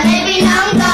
binangga.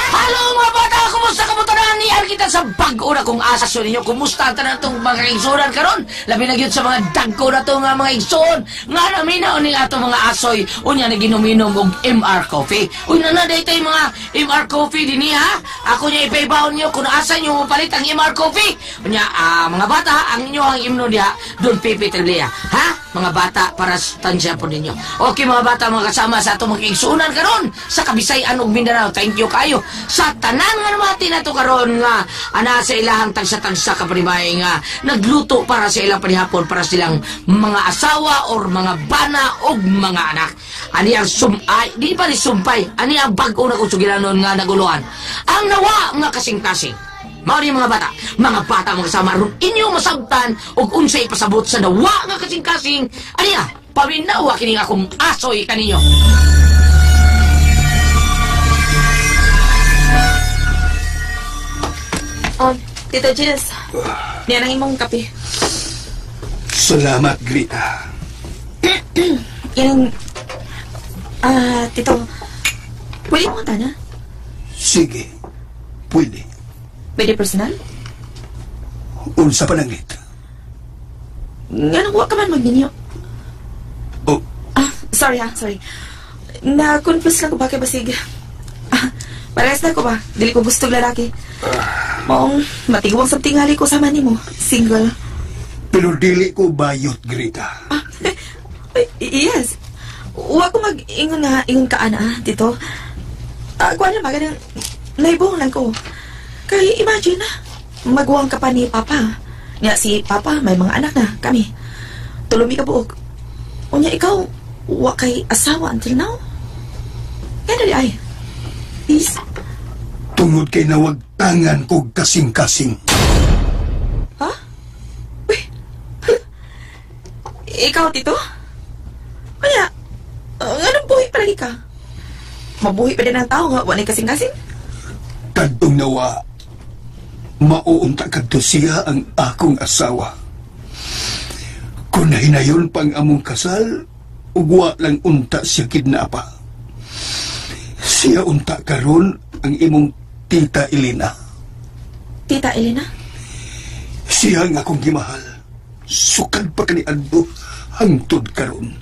Halo mga bata, kumusta kamutangan ni kita sa bago na kong asasyon ninyo? Kumusta na itong mga igsunan karon? Labi na yun sa mga dagko na itong mga igsuon. Nga namin na uning ato mga asoy. Unya na ginuminom og MR Coffee. Unya na dahil tayo mga MR Coffee din ha? Ako niya ipaibaon nyo kung asa nyo mapalit ang MR Coffee. Unya, mga bata, ang inyo ang imno diha, doon pipitriblia. Ha? Mga bata, para tansya po ninyo. Okay mga bata, mga kasama sa itong mga igsunan karon sa Kabisayan ug Mindanao. Thank you kayo sa tanan nga namati na ito karon nga ana sa ilahang tagsa-tagsa kapanibay nga nagluto para sa ilang panihapon para silang mga asawa or mga bana o mga anak. Ani ang di pa ni sumpay, ani ang bago na kusugilanon nga naguluhan. Ang nawa nga kasing-kasing. Mao ni mga bata mga kasama ron inyo masabtan og unsay pasabot sa nawa nga kasing-kasing. Ani paminawa kining akong asoy kaninyo. Tito Jess, niyan ang imong kape. Salamat, Grita. Yan, Tito, pwede mo na? Sige, pwede. Pwede personal? Unsa pa nangit? Nga nang huwag ka man magninyo. Oh, Sorry. Na-confuse lang ko ba kay Basig. Parehas na ko ba? Dili ko gusto lalaki. Maong matiguang sa tingali ko sama nimo. Single. pero dili ko bayot, Grita. Yes. Huwag ko ingon ka, ana, Tito. Kuha na maganang naibong lang ko. Kaya imagine na, magwang ka pa ni Papa. Nga si Papa, may mga anak na, kami. Tulumi ka buog. Unya ikaw, wa kay asawa until now? Kaya dali ay. Please. Tungod kay nawag tangan kog kasing-kasing. Ha? Uy. Ikaw, Tito? Kaya, anong buhay palagi ka? Mabuhi pa din ang tao nga, wala kasing-kasing? Kadtong nawa, mauunta kadto siya ang akong asawa. Kung nahinayon pang among kasal, ugwa lang unta siya kidnapa. Siya unta karon ang imong Tita Elena. Tita Elena? Siya ang akong gimahal. Sukad pa kani adto hangtod karon.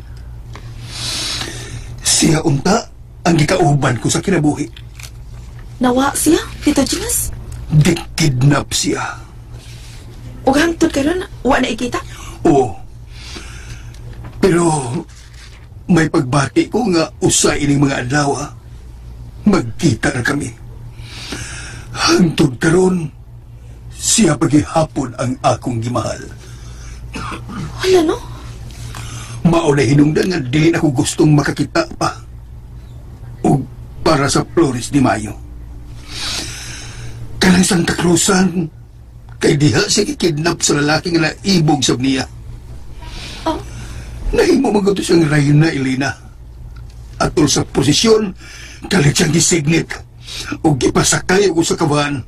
Siya unta ang gikauban ko sa kinabuhi. Nawa siya, Tito Jinas? Di-kidnap siya. Ug hangtod karon, wa na ikita? Oo. Pero may pagbati ko nga usay ining mga adlaw. Magkita na kami. Hangtod karon, siya pagihapon ang akong gimahal. Hala no? Mao na hinungdan nga dili na ko gustong makakita pa. O para sa Flores de Mayo. Kanang Santa Cruzan, kay diha siya kikidnap sa lalaki nga naibog sa niya. Oh. Nahimo maguto siyang Reyna Elena. Atol sa posisyon, kalit siyang gisignet o gipasakay o sa kawan.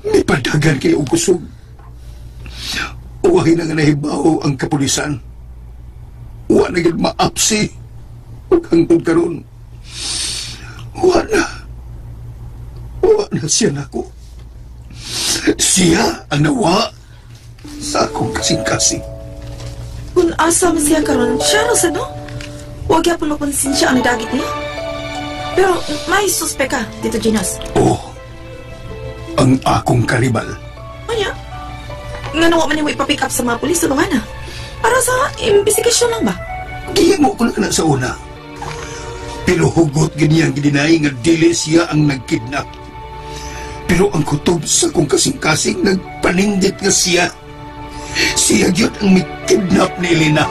May padagan kay o kusog. Uwahin na nga nahibaw ang kapulisan. Uwa na gid maapsi. Hangtod karon. Uwa na siya nako. Siya ang nawa sa akong kasing-kasing. Kung asa man siya karon, siya no sa no? Huwag yapon mapansin siya ang nagdagit niya. Pero may suspek ka, Tito Jinas. Oo. Ang akong karibal. Kaya, nga nawa man yung ipapick up sa mga pulis sa bangana. Para sa investigasyon lang ba? Di mo ko na sa una. Pero hugot ganyan gidinay nga dili siya ang nagkidnap. Pero ang kutob sa kong kasing-kasing nagpaninggit nga siya. Siya yun ang may kidnap ni Elena.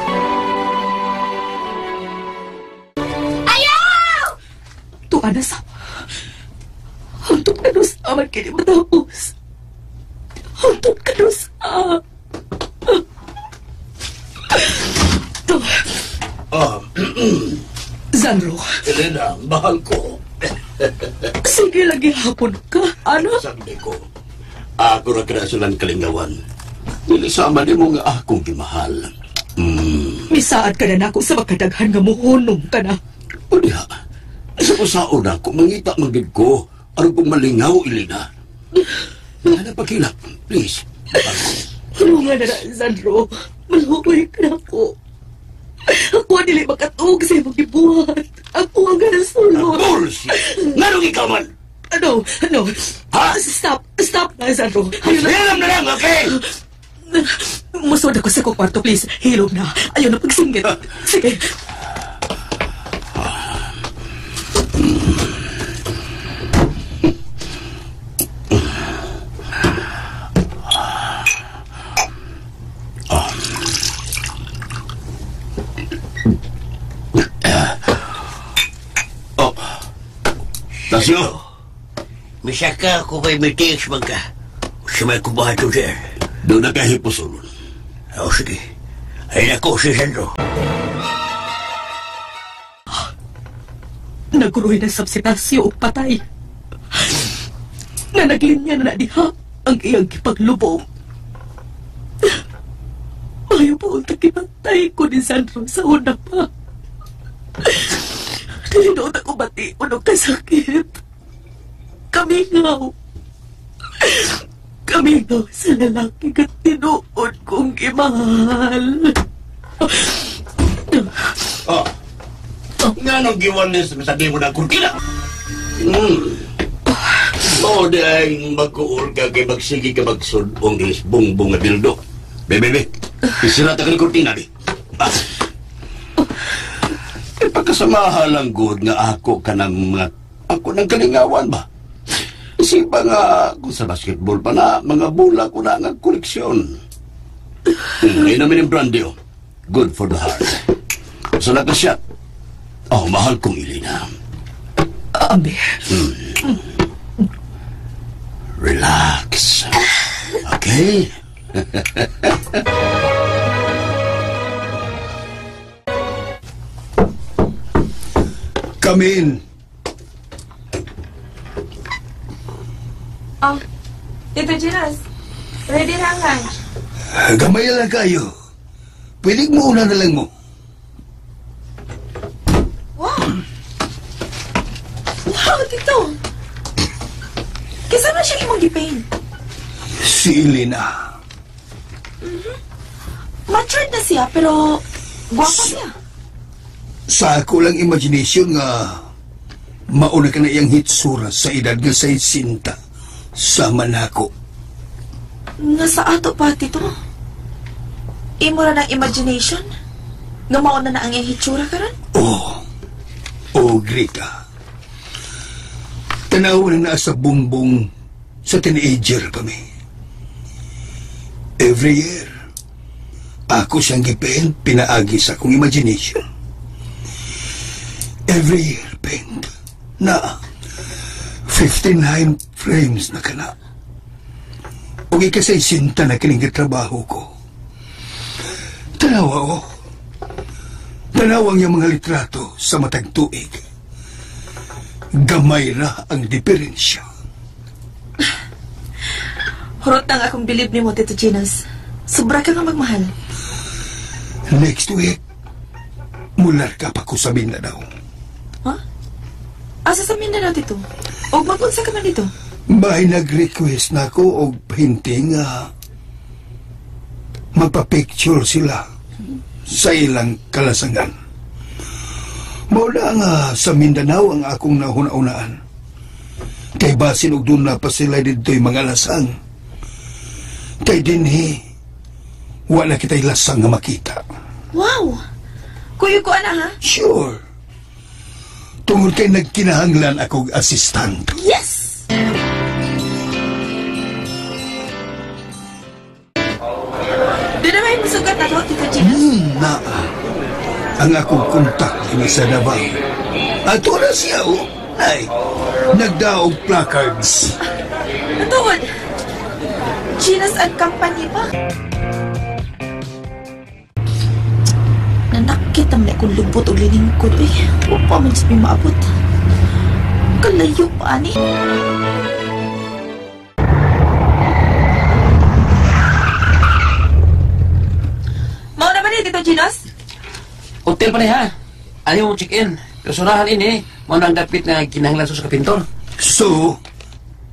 Ayaw! Tuwa na sa... Hantong ka doon sa aman kini matapos. Hantong ka doon sa... Zanro. Elena, mahal ko. Sige, lagi hapon ka. Ano? Sabi ko, ako na kinasulan kalingawan. Nilisama ni mo nga akong gimahal. Misaad ka na ako sa makadaghan nga muhunong ka na. O diha, sa usaon na, kung mangita magid ko, ano pong malingaw, Elena? Ano pakilap, please. Ano nga na, Sandro? Maluoy ka na po. Ako ang dili makatug sa imong gibuhat. Ako ang ganasulod. Bullshit! Nganong ikaw man? Ano? Ha? Stop na, Sandro. Ayun na. Hilam na lang, okay? Musod ako sa kwarto, please. Hilog na. Ayaw na pagsinggit. Sige. Tasyo! Misaka ko kay Mitiks magka. Sa may kubahan to dyan. Doon na kahipusulon. O sige. Ay nako si Sandro. Naguroy ng subsitasyo o patay. Na naglinya na diha ang iyang kipaglubong. Ayaw pa unta kinatay ko ni Sandro sa una pa. Tininood ako bati unong kasakit. Kamingaw sa lalaki at tinuod kong imahal. Nga nang giwanis, sabi mo na kurtina. O di ay magkuul ka kay magsigi ka magsudong is bungbong nga dildo. Bebe, isirata ka ni kurtina di. Pagkasamahalang good nga ako ka ng mga... Ako ng kalingawan ba? Isipa nga kung sa basketball pa na, mga bola ko na nga koleksyon. Inumin yung brandy, oh. Good for the heart. Sa nakasyat. Oh, mahal kong Elena. Abi. Relax. Okay? Come in. Oh, Tito Ginas, ready na ang lunch. Gamay lang kayo. Pwedeng muna na lang mo. Wow, Tito. Kasama siya imong gipain. Si Elena. Matured na siya, pero guwapa siya. Sa ako lang imagination nga mauna ka na iyang hitsura sa edad nga 60 sa manako. Nga sa ato pa, Tito. Imo ra ng imagination? Nga mauna na ang iyang hitsura karon? Greta. Tanaw na sa bumbong sa teenager kami. Every year, ako siyang gipen pinaagi sa akong imagination. Every year, paint na 59 frames na kana. O ikasay sinta na kining trabaho ko. Tanawa o. Tanawang yung mga litrato sa matag tuig. Gamay na ang diferensya. Hurot nang akong bilib ni mo, Tito Ginas. Sobra ka nga magmahal. Next week, mular ka pa ko sa Mindanao. Ha? Asa sa Mindanao, Tito? O mag-unsa ka man dito? Bahay nag-request na ako og painting nga magpa-picture sila sa ilang kalasangan. Mula nga sa Mindanao ang akong nahuna-unaan. Kay basin og doon na pa sila dito'y mga lasang. Kay dinhi, wala kita'y lasang nga makita. Wow! Kuyo ko ana, ha? Sure. Tungod kay nagkinahanglan akong assistant. Yes! Di na may musugat na to, Tito Ginas? Na ang akong kontak ni sa Davao. Ato na siya, oh. Ay, nagdaog placards. Natuod! Ginas and Company pa? Nanakit ang may kong lubot o liningkod, eh. Huwag pa man sabi maabot. Kalayo pa, ani. Mau na ba ni, Tito Ginas? Hotel pa rin ha. ayaw check-in. Kasurahan ini, mo nang dapit nga kinahanglan sa kapintor. So,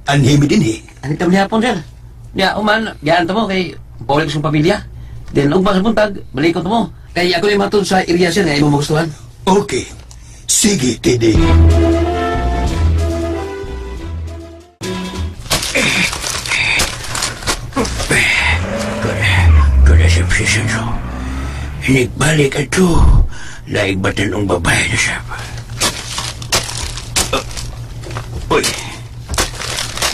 anhimi din eh. Anita mo hapon, sir. Ya, uman, gaan mo kay Paul ko pamilya. Then, ug buntag, balik ko mo. Kay ako yung matun sa area, sir, nga imo magustuhan. Okay. Sige, Tede. Kada siya si Sandro. Inigbalik ito. Laigbatan ng babae na siya. Uy,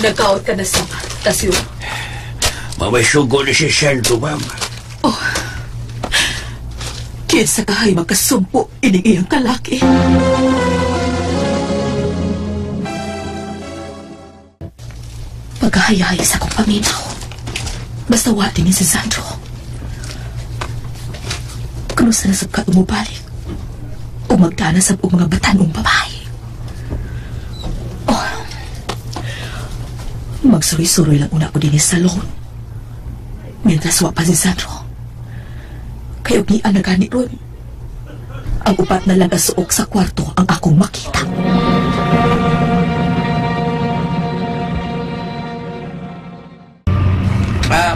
Nagkaot ka na sa Tasyo. mamay sugo na si Sandro, ma'am. Kinsa kahay magkasumpo ining iyang kalaki. Pagkahayay sa kong paminaw. Basta wati ni si Sandro. Kano sa nasab ka umubalik. O magdana sa mga batanong babae. Oh. Magsuroy-suroy lang una ko din sa salon. Mientras wa pa si Sandro. Kayo ni ang nagani ron. Ang upat na lang suok sa kwarto ang akong makita.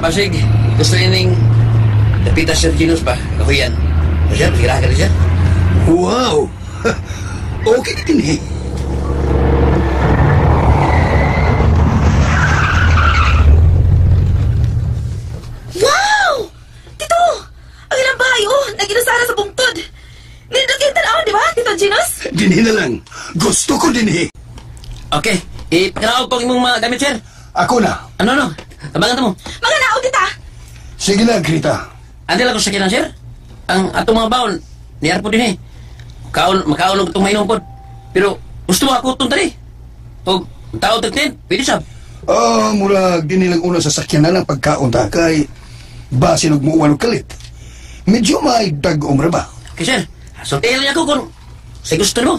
Basig, gusto ining Pita Sir Ginos pa, kahuyan. Sir, kira ka rin, sir? Wow! Okay din eh. Wow! Tito! Ang ilang bahay, naginasara sa bungtod. Nindot yung tanaw, di ba, Tito Ginos? Dinhi na lang. Gusto ko din eh. Okay, ipakinaog pang imong mga gamit, sir. Ako na. Ano? Tabangan mo. Mga naog kita! Sige na, Grita. Andi lang ko sa kinan, sir. Ang atong mga baon, niyar po din eh. Makaulog itong mainom po. Pero gusto mo ako itong tali. O tao tagtin, pwede sab. Mula dinilang una sa sakyanan ng pagkaunta kay basin og muuwan og kalit. Medyo may dag-om ra ba? Okay, sir. Sultihan niya ako kung sa gusto mo.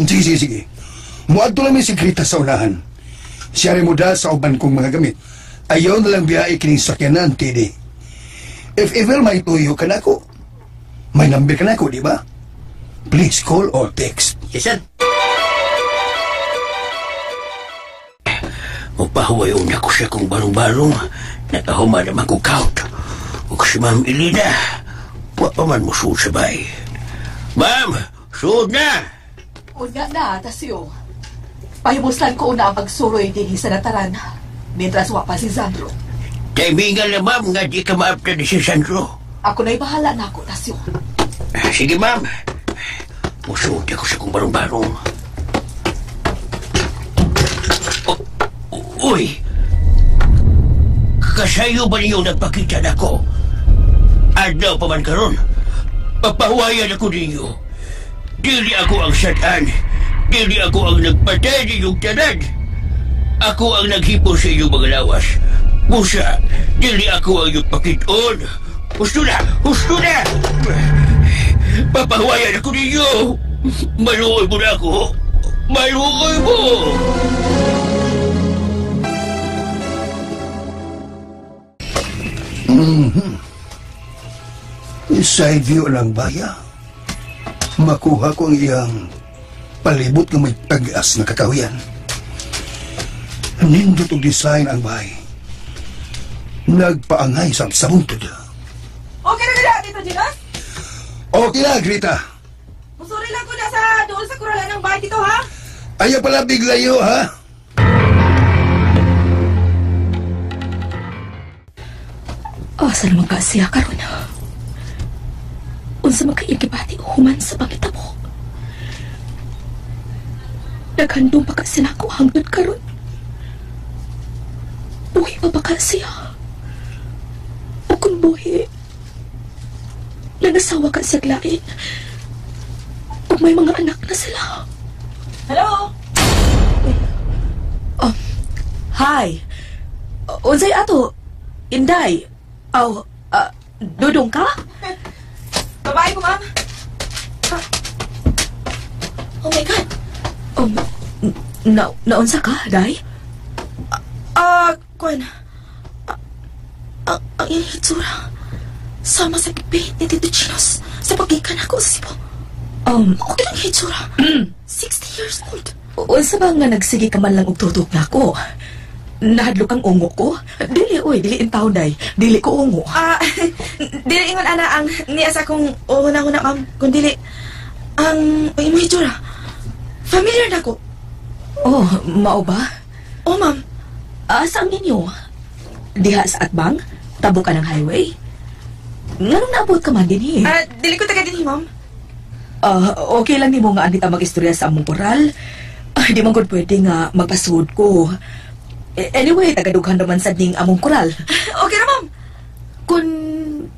Sige. Muadto lang may si Grita sa unahan. Siya rin muda sa uban kong mga gamit. Ayaw na lang biyahe kining sakyanan, Tede. If ever may tuyo ka na ako, may number ka na ako, di ba? Please call or text. Yes, sir. Mapahuway una ko siya kung balong-balong. Nakahuma naman ko count. Huwag si Ma'am Elida. Wa pa man mo suod sa bay. Ma'am, suod na! Una na, Tasyo. Pahimuslan ko una ang pagsuroy din sa nataran. Mientras wa pa si Sandro. Timingan na, ma'am, nga di ka maapta ni si Sandro. Ako na'y bahala na ako, Tasyo. Sige, ma'am. Musuod ako sa kong balong-balong. Uy! Kasayo ba niyo nagpakita na ko? Adlaw pa man karon. Papahuwayan ako ninyo. Dili ako ang satan. Dili ako ang nagpatay ninyong tanan. Ako ang naghipon sa inyong mga lawas. Musa, dili ako ang iyong pakiton. Husto na! Husto na! Papahuwayan ako ninyo. Maluoy mo na ako. Maluoy mo! Side view lang baya. Makuha ko ang iyang palibot ng may tagas na kakahuyan. Nindot og design ang bahay. Nagpaangay sa buntod. Okay na ganda, Tito Ginos? Okay na, Grita. Musuri lang ko na sa doon sa kuralan ng bahay dito, ha? Ayaw pala biglayo, ha? Asa naman ka siya karon? Unsa magkaigibati human sa pangitabo? Naghandong pa kasi na ako hangtod karon. Buhi pa ba ka siya? O kung buhi, nanasawa ka sa lain. O may mga anak na sila. Hello? Hi. Unsay ato? Inday. Dudong ka? Babae ko, ma'am. Oh my God. Naunsa ka, Day? Kwan. Ang iyong hitsura. Sama sa gipit ni Tito Ginos sa pagkikan ako sa Cebu. Okay lang hitsura. 60 years old. Unsa ba nga nagsige ka man lang og tutok na ako? Nahadlok ang ungo ko? Dili, dili intaw day. Dili ko ungo. Dili ingon ana ang niasa kong una-una, ma'am. Kung dili, ang imo hitsura. Familiar na ko. Oh, mao ba? Oh, ma'am. Saan ninyo? Diha sa Atbang? Tabo ka ng highway? Nganong naabot ka man din Dili ko taga din, ma'am. Okay lang ni mo nga anita mag-istorya sa among koral. Di man gud pwede nga magpasud ko. Anyway, tagadughan naman sa ning among koral. Okay na, ma'am. Kung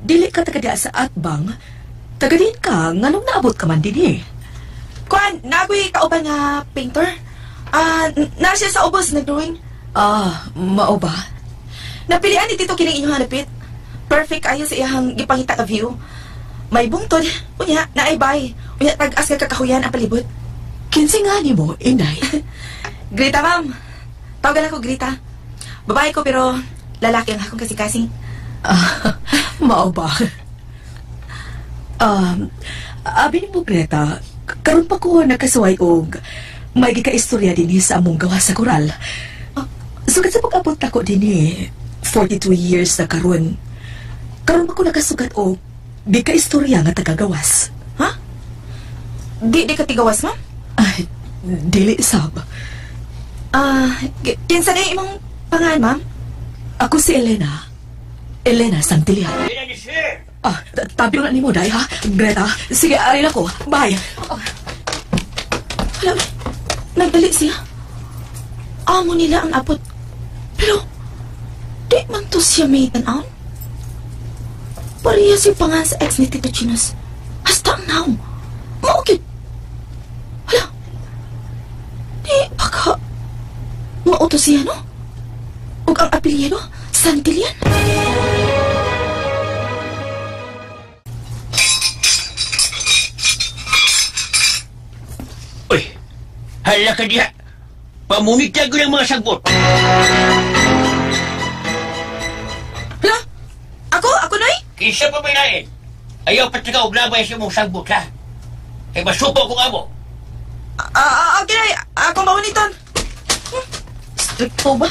dili ka taga diha sa Atbang, taga din ka, nganong naabot ka man din Kuan, nagoy kauban nga painter. Na siya sa ubos nag-drawing. Mao ba? Napilian ni Tito kining inyong halapit. Perfect ayo sa iyang gipangita ka view. May bungtod, unya, naay-bay. Unya, tag-as ka kakahuyan ang palibot. Kinsi nga ni mo, Inday. Grita, ma'am. Tawagan ako, Grita. Babae ko, pero lalaki ang akong kasing-kasing. Mao ba? Abi ni mo, Greta, karon pa ko nakasuway og may gika-istorya din sa among gawa sa koral. Sugat sa pag-abot ako din 42 years na karon. Karon pa ko nakasugat og gika-istorya nga tagagawas. Ha? Di ka tigawas, ma'am? Ay, dili sab. Kinsa na imong pangalan, ma'am? Ako si Elena. Elena Santilian. Ina ni sir! Tabi na ni mo, Day, ha? Greta, sige, arin ako. Bye. Hala, nagdali siya. Amo nila ang apot. Pero, di man to siya may tanaw. Pariya si pangan sa ex ni Tito Chinos. Hasta ang naong. Maukit. Hala, di baka mauto siya, no? Ug ang apelyido, Santilian. Uy, hala ka diha. Pamunitag ko ng mga sagbot. Hala, ako noy? Kinsa pa may nain? Ayaw pati ka og labay sa mong sagbot, ha? Kay masupo kong amo. Okay noy, akong mawaniton. Stricto ba?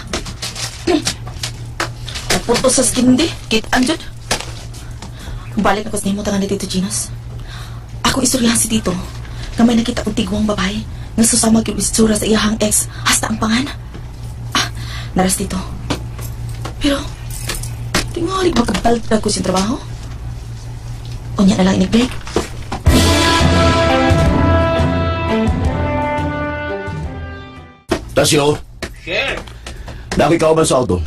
Napunto sa skindi, kit anjod. Balik ako sa nimo tangan ni Tito Chinos. Akong istoryahan si Tito na may nakita kong tigwang babae nga susama yung istura sa iyahang ex hasta ang pangan. Naras dito. Pero, tingali magkabalta ko sa trabaho. Unya na lang inig-break. Tasyo, Sir! nakikaw man sa auto.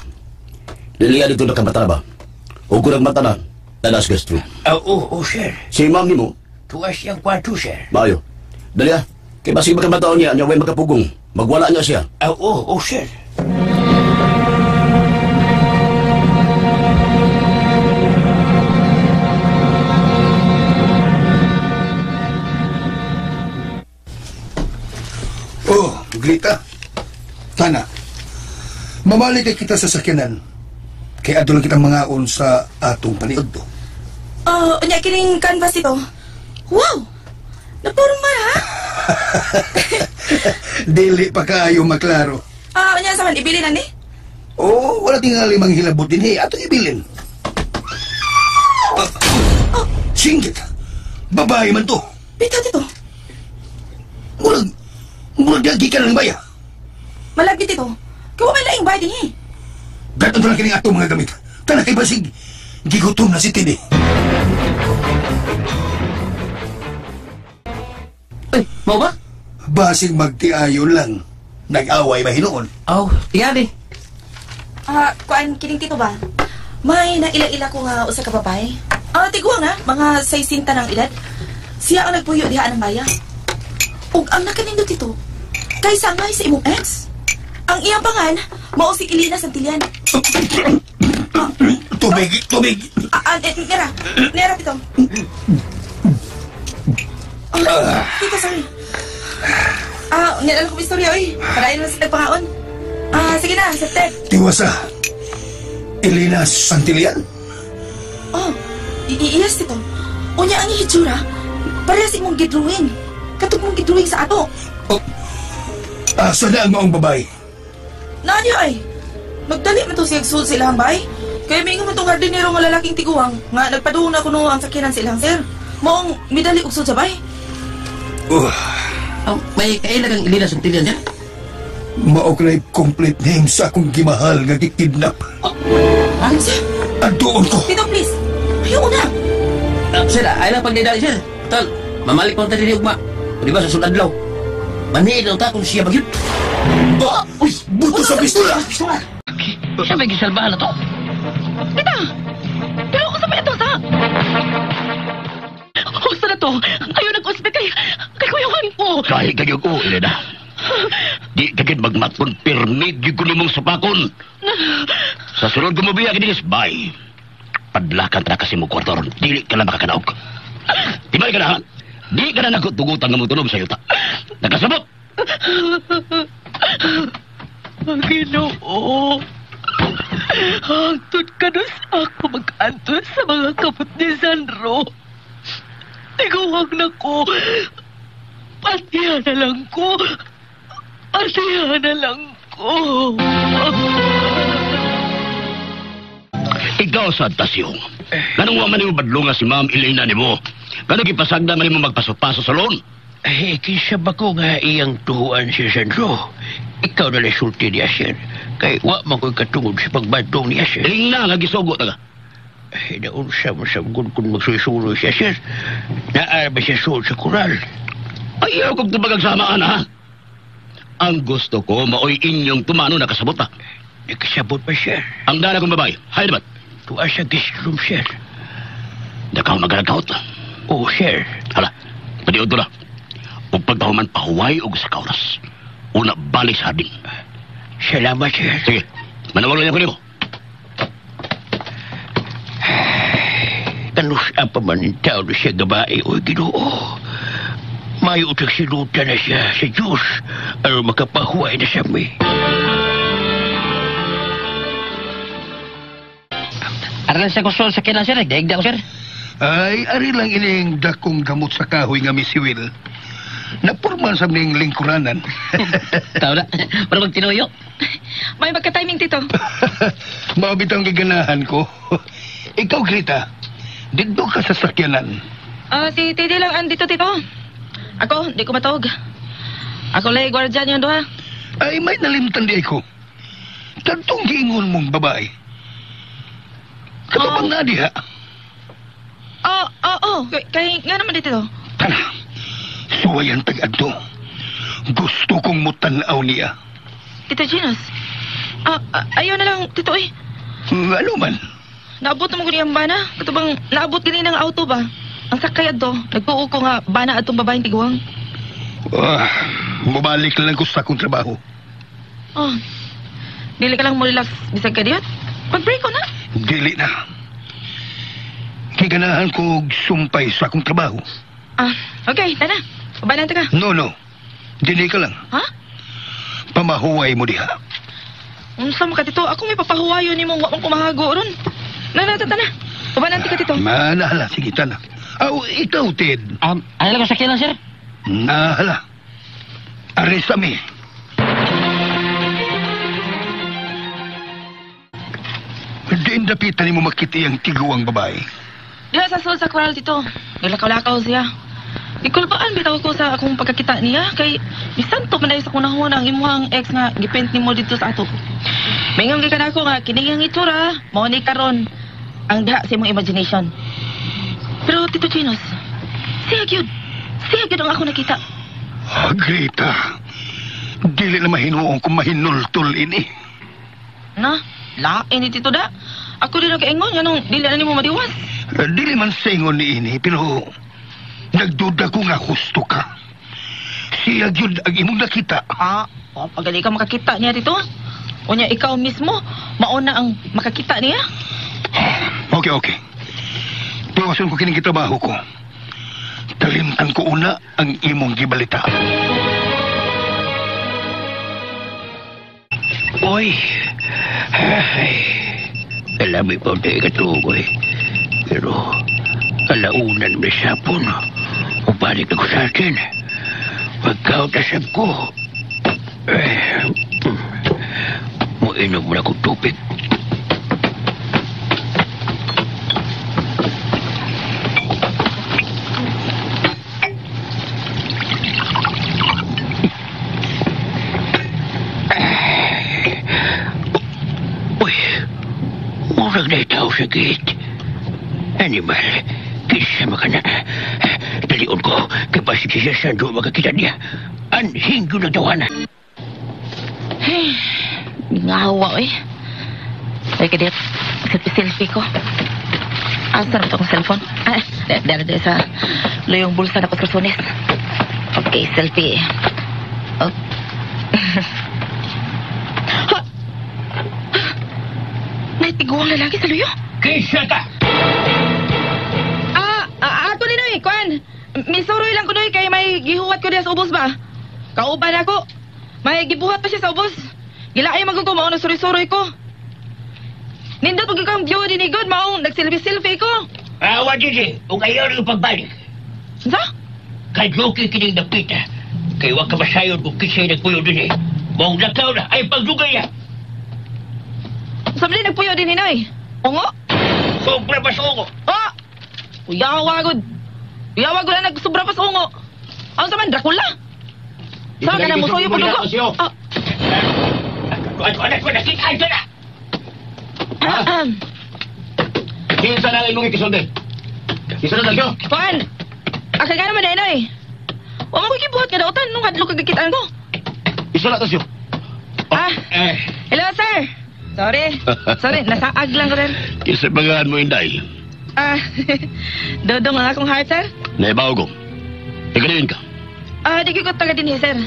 Liliya dito na kamata ba? O kung nagmata na, tanas gastro. Sir. Si ma'am ni mo, Tuwas siyang kwarto, sir. maayo. Dali kay basig magkamataon niya, niya way magkapugong. Magwala niya siya. Sir. Grita. Tana. Mamali kay kita sa sakyanan. Kaya adto lang kitang mangaon sa atong paniudto. Unya kining canvas ito. Wow! Napurong man, ha? Dili pa kaayo maklaro. Unya sa man, ibili na ni? Wala tingali mang hilabot din ato ibilin. Singgit. Babae man to. Bitaw dito. Murag lagi ka ng baya. Malagit ito. Kawa may laing bayad din eh. Gato na lang kining atong mga gamit. Tanah kay basig. Gigutom na si Tini. Mau ba? Basig magtiayon lang. Nag-away ba hinoon? Tingnan eh. Kuan kining tito ba? May naila-ila ko nga usa ka babae. Tiguang na, mga 60 ng edad. Siya ang nagpuyo diha ng baya. Ug ang nakanindot ito, kay sangay sa imong ex. Ang iyang pangan, mao si Elena Santilian. Tubig. Nera tito. Tito, sorry. Nilalang kong istorya, oy. Parayin mo sa nagpangaon. Sige na, Septet. Tiwasa. Elena Santilian. Iyas tito. Unya ang ihitsura, pareha sa imong gidruin. katong gidrawing sa ato. Asa na ang maong babae? Nadia ay, magdali man to siya sul silang bay. Kaya may ingon itong hardinero nga lalaking tiguang nga nagpaduong na kuno ang sakinan silang sir. Moong midali ugsod sa bay. May kailangang ilinas ang tilian niya. Mao kay complete name sa akong gimahal nga gikidnap. Ano sir? Adoon ko. Tito please, ayaw na. Sir, ay lang pagdidali, sir. Tal, mamalik pa ang tali ni Ugma. Di ba sa suladlaw? Maniin ang takong siya bagyot. Uy, buto sa pistola. Siya may gisalbahan na to. Tita! Pero usa pa ito sa... Usa na to! Ayaw nag-ospital kay kuyawan ko! Kahit kayo ko, Elena. Di kagid magmatpon permit yung kunimong sapakon. Sa sunod gumabiya kinilis, bye. Padlakan na kasi mo kwarto ron. Dili ka na makakanaog. Tibay ka na, ha? Di ka na nagutugutan nga mo tulog sa yuta. Nakasabot! Ginoo! Hangtod ka na sa ako mag-antos sa mga kapot ni Sandro. Tiguwag na ko. Patihan na lang ko. Patihan na lang ko. Ikaw sa tasyong. Ganong wa man yung badlo nga si Ma'am Elena ni mo. Ganong ipasagda man mo magpasok-paso sa loon. Eh, kisya ba ko nga iyang tuhuan si Sandro? Ikaw na sulti niya, sir. Kay wa man ko'y katungod sa pagbadong niya, sir. Iling na, nagisugo taga. Eh, naunsa mo sa kung magsusulo siya, sir. Naarba siya suot sa kural. Ayaw kong tumagagsama, ha? Ang gusto ko, maoy inyong tumano na kasabot, ha? Nakasabot pa, sir. Ang dana kong babae, hay naman. Tuwa sa guest room, sir. Nakaw magalagaot, ha? Oo, sir. Hala, padiod to na. O pagkahuman pahuway o sa kauras. Una, balik sa hardin. Salamat, sir. Sige, manawala niya ko nimo. Kanus pa man yung tao na siya gabae o Ginoo. May utang sinuta na siya sa Diyos o makapahuay na siya may. Aral sa kusol sa kinan, sir. Nagdaig na ko, sir. Ay, ari lang ining dakong gamot sa kahoy nga misiwil. Napurman sa ning lingkuranan. Tao na. Para magtinuyo. May magka-timing, Tito. Mabit ang giganahan ko. Ikaw, Grita, dito ka sa sakyanan. Si Titi lang andito, Tito. Ako, di ko matawag. Ako lay gwardiyan yung doha. Ay, may nalimtan di ako. Tantong giingon mong babae. Katapang na diha. Oo. Kaya nga naman dito. Tana, suwayan tag-adto. Gusto kong mutanaw niya. Tito Ginos. Ayaw na lang, Tito, eh. Ano man? Naabot naman ko niyang bana. Katubang naabot ganyan ng auto ba? Ang sakay adto. Nagpuo ko nga bana atong babaeng tiguang. Mabalik lang ko sa akong trabaho. Dili ka lang mo relax. Bisag ka diyot. Mag-break ko na. Dili na. Kiganahan ko sumpay sa akong trabaho. Okay, tana. Pabanan ka. No. Dili ka lang. Ha? Pamahuway mo diha. Unsa mo ka, Tito? Ako may papahuwayo ni mong wakang kumahago ron. Tana. Pabanan ka, Tito. Manahala, sige, tana. Ikaw, Ted. Ano lang sa kinan, sir? Nahala. Aresami. Diin dapitan mo makiti ang tiguang babae. Diha sa sul sa koral, Tito. Naglakaw-lakaw siya. Ikulbaan bitaw ko sa akong pagkakita niya kay bisanto man sa kunahon ang imuhang ex nga gipent nimo dito sa ato. Mingon ka nako nga kini ang itsura, mao ni karon ang diha sa imong imagination. Pero Tito Ginos, siya gyud ang ako nakita. Greta, dili na mahinuong kung mahinultol ini. Na, lain ni Tito da. Ako din nag-ingon nganong dili na nimo madiwas. Dili man saingon ni ini, pero nagduda ko nga gusto ka. Siya gyud ang imong nakita. Pag di ka makakita niya, Tito. Unya ikaw mismo, mauna ang makakita niya. Okay. Tuwasan ko kining trabaho ko. Talimtan ko una ang imong gibalita. Oy. Ay. Alam mo pa tayo katukoy. Pero, alaunan na siya po, no? Upalik na ko sa akin. Napasaw tasab ko. Mainom mo na akong tubig. Uy, murag na itaw sa gate. Animal, kisa makanan. Dalion ko, kapasig siya sa doon magkakita niya. Anhing ko na tawanan. Hey, ngawa eh. Ay, kadit, selfie ko. Sarap ito kong cellphone. Dara sa loyong bulsa na pagkasunis. Okay, selfie. Oh. May tiguang lalaki sa loyo. Kisa ka! Ako ni Noy, Kwan. Misuroy lang ko Noy, kay may gihuwat ko diya sa ubos ba? Kauban ako. May gibuhat pa siya sa ubos. Gilaay magkukumao na suri-suroy ko. Nindot mo kang view din ni God, maong nagsilfi-silfi ko. Awa didi, kung ayaw rin pagbalik. Sa? Kay Loki kining napita. Kay wag ka masayon kung kisa'y nagpuyo din eh. Maong lakaw na, ay pagdugay ya. Sabi nagpuyo din ni Noy. Ungo? Sobra pa sa ungo. Uyawagod. Uyawagod na nagsubra pa sa ungo. Ang saman, Dracula. Saan ka na musuyo po dugo? Anak ko, nakita ka na! Kinsa na imong ikisunod? Kinsa na siya? Kwan! Akal ka naman na Noy. Huwag mo kibuhat ka dautan nung hadlo kagakitaan ko. Isa na siya. Hello, sir. Sorry, nasaag lang ko rin. Kinsa bagaan mo inday? Dodong ang akong heart, sir. Naibaw ko. Ikalimin ka. Di ko taga din, sir.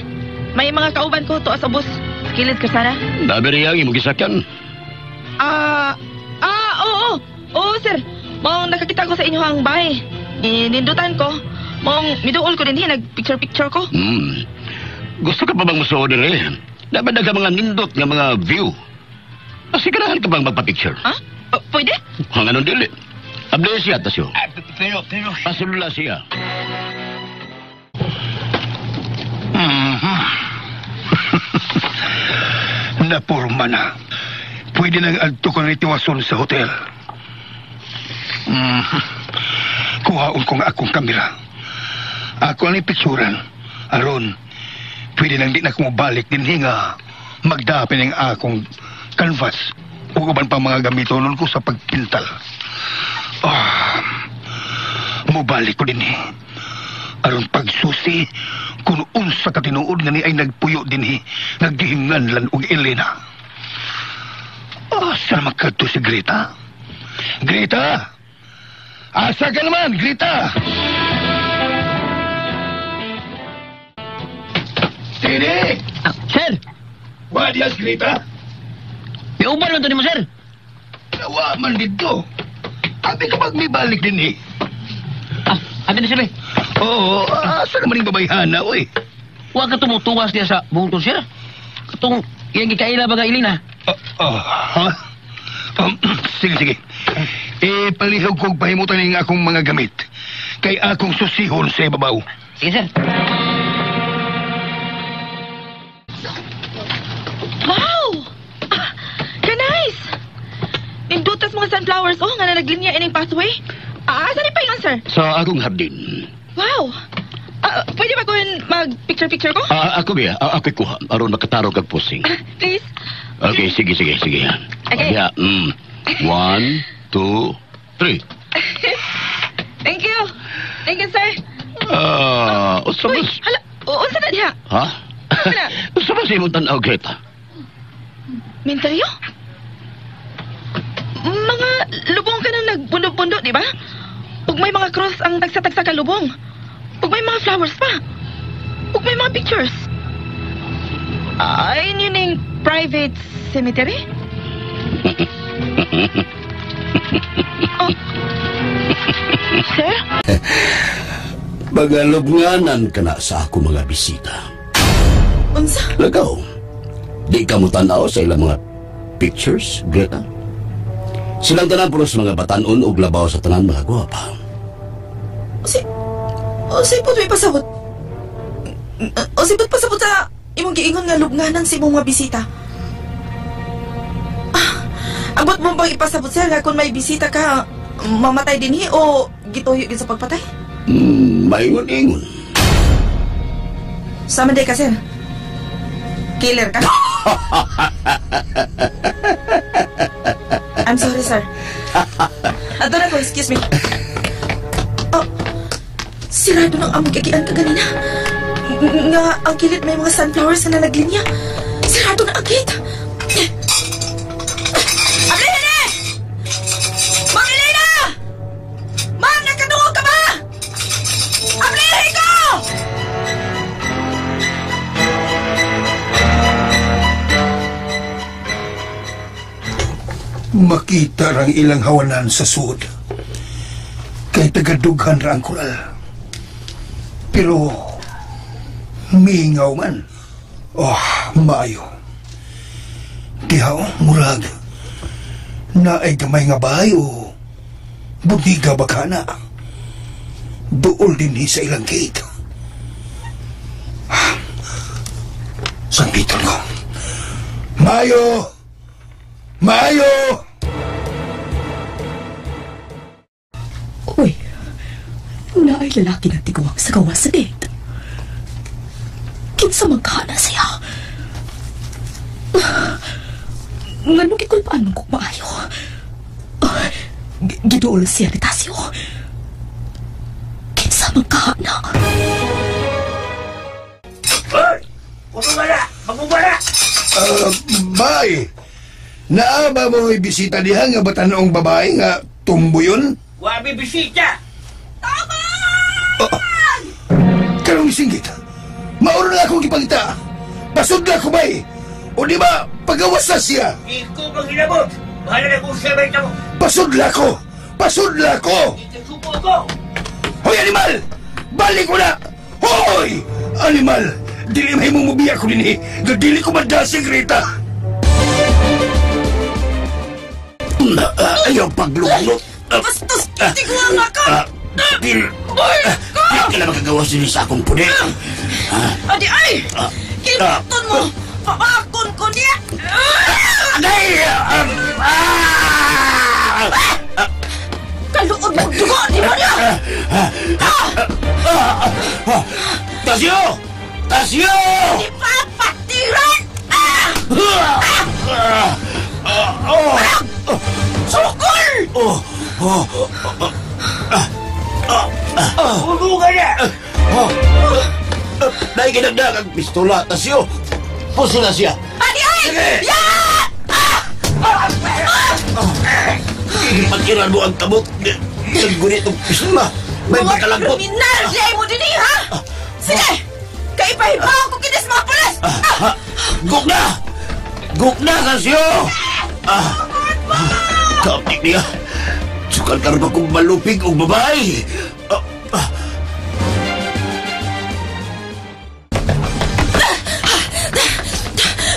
May mga kauban ko to sa bus. Skillet ka sana. Nabiriyang imong gisakyan. Oo. Oo, sir. Mong nakakita ko sa inyo ang bahay. Nindutan ko. Mong miduol ko din nag-picture-picture ko. Gusto ka pa bang masuod rin? Dapat ka mga nindot nga mga view. Asikarahan ka bang magpa-picture? Pwede? Hanganon dili. Abli siya, tasyo. Pero... Pasulula siya. Napurma na. Pwede nang adto ko ng itiwason sa hotel. Kuhaon ko nga akong kamera. Ako ang ipitsuran. Aron, pwede nang di na akong balik din hinga. Magdapin ang akong canvas. Ugaban pa mga gamitonon ko sa pagpintal. Mubalik ko din aron pagsusi kung unsa ka tinuod nga ni ay nagpuyo din nagdihinganlan og Elena. Asa magkadto si Greta? Greta! Asa ka naman, Greta? Tede! Sir! Wadias, Greta? Iuban lang ito ni mo, sir. Nawa man dito. Abi ka magmibalik din Ate na sir eh. Oo, asa naman yung babayhana, oy. Huwag ka tumutuwas niya sa buong sir. Katong iyang gikaila baga Ilina. Sige. Palihog kong pahimutan ng akong mga gamit. Kay akong susihon sa ibabaw. Sige, sir. Wow! Ka-nice! Indutas mga sunflowers, nga na naglinya ining pathway. Saan pa yung sir? Sa akong hardin. Wow! Pwede ba kung mag-picture-picture ko? Ako ba? Ako'y kuha. Aron makataro kag posing. Please? Okay, sige. Okay. Yeah, 1, 2, 3. Thank you, sir. Usa Uy, mas... hala, unsa na diha? Ha? Hala. Usa mas imong tanaw, Greta? Mentalyo? Mga lubong ka nang nagbundo-bundo, di ba? Ug may mga cross ang tagsa-tagsa ka lubong. Ug may mga flowers pa. Ug may mga pictures. Ayun yun yung private cemetery? Oh. Sir? Bagalubnganan ka na sa ako mga bisita. Unsa? Lagaw, di ka mo tanaw sa ilang mga pictures, Greta? Silang tanan pulos mga batanon o labaw sa tanan mga gwapa. Si po may pasabot. O sibot pasabot sa imong giingon nga lubnganan sa imong mga bisita. Abot mo bang ipasabot sir nga kung may bisita ka, mamatay dinhi o gituyo din sa pagpatay? Maingon-ingon. Sama day ka sir. Killer ka? I'm sorry sir. Ato na ko, excuse me. Oh, sirado ng among kagian ka ganina. Nga ang kilid may mga sunflowers na nalaglinya. Sirado na ang gate. Ablina! Ma'am Elena! Ma'am, nagkatungog ka ba? Ablina ko! Makita rang ilang hawanan sa suod. Kay tagadughan ra ang kural. Pero mingaw man. Oh, maayo. Dihaw, murag. Naay gamay nga bahay o budiga bakana. Duol din sa ilang gate. Sambiton ko. Maayo! Maayo! Uy, naay lalaki na tiguwang sa gawa sa gate. Kinsa magkana siya. Nganong ikulpaan mong kung maayo. Giduol siya ni Tasyo. Kinsa magkana. Hoy! Puto ka na! Magbubala! Bay! Naaba mo bisita diha nga batanong babae nga tumbuyon? Wabi bisita! Karong singgit. Mauro na akong ipangita. Pasod na ako bay. O di ba pagawas na siya? Ikaw pang hinabot! Bahala na kung siya ba ito mo! Pasod na ako! Pasod na ako! Ikasupo ako! Hoy animal! Balik ko na! Hoy! Animal! Dili may mong mubiya ko din eh. Dili ko madasig Rita. Ayaw paglulot. Bastos! Tiguan na ka! Pil ka na magagawas din sa akong pude. Adi ay! Kinuton mo! Papakon ko niya! Agay! Kaluod mo dugo! Di mo niya! Tasyo! Tasyo! Ipapatiran! Sukol! Puto ka na! Dahil kinagdag ang pistola, Tasyo. Puso na siya. Adi ay! Sige! Yan! Pagkiran mo ang tabot. Naggunit ang pistola. May Mga pagkalangkot. kriminal! Liyay mo din ha! Sige! Kaipahibaw ko kinis mga pulis! Gugna! Gugna, Tasyo! Kapit niya. Sukal ka rin ba kong malupig o babae?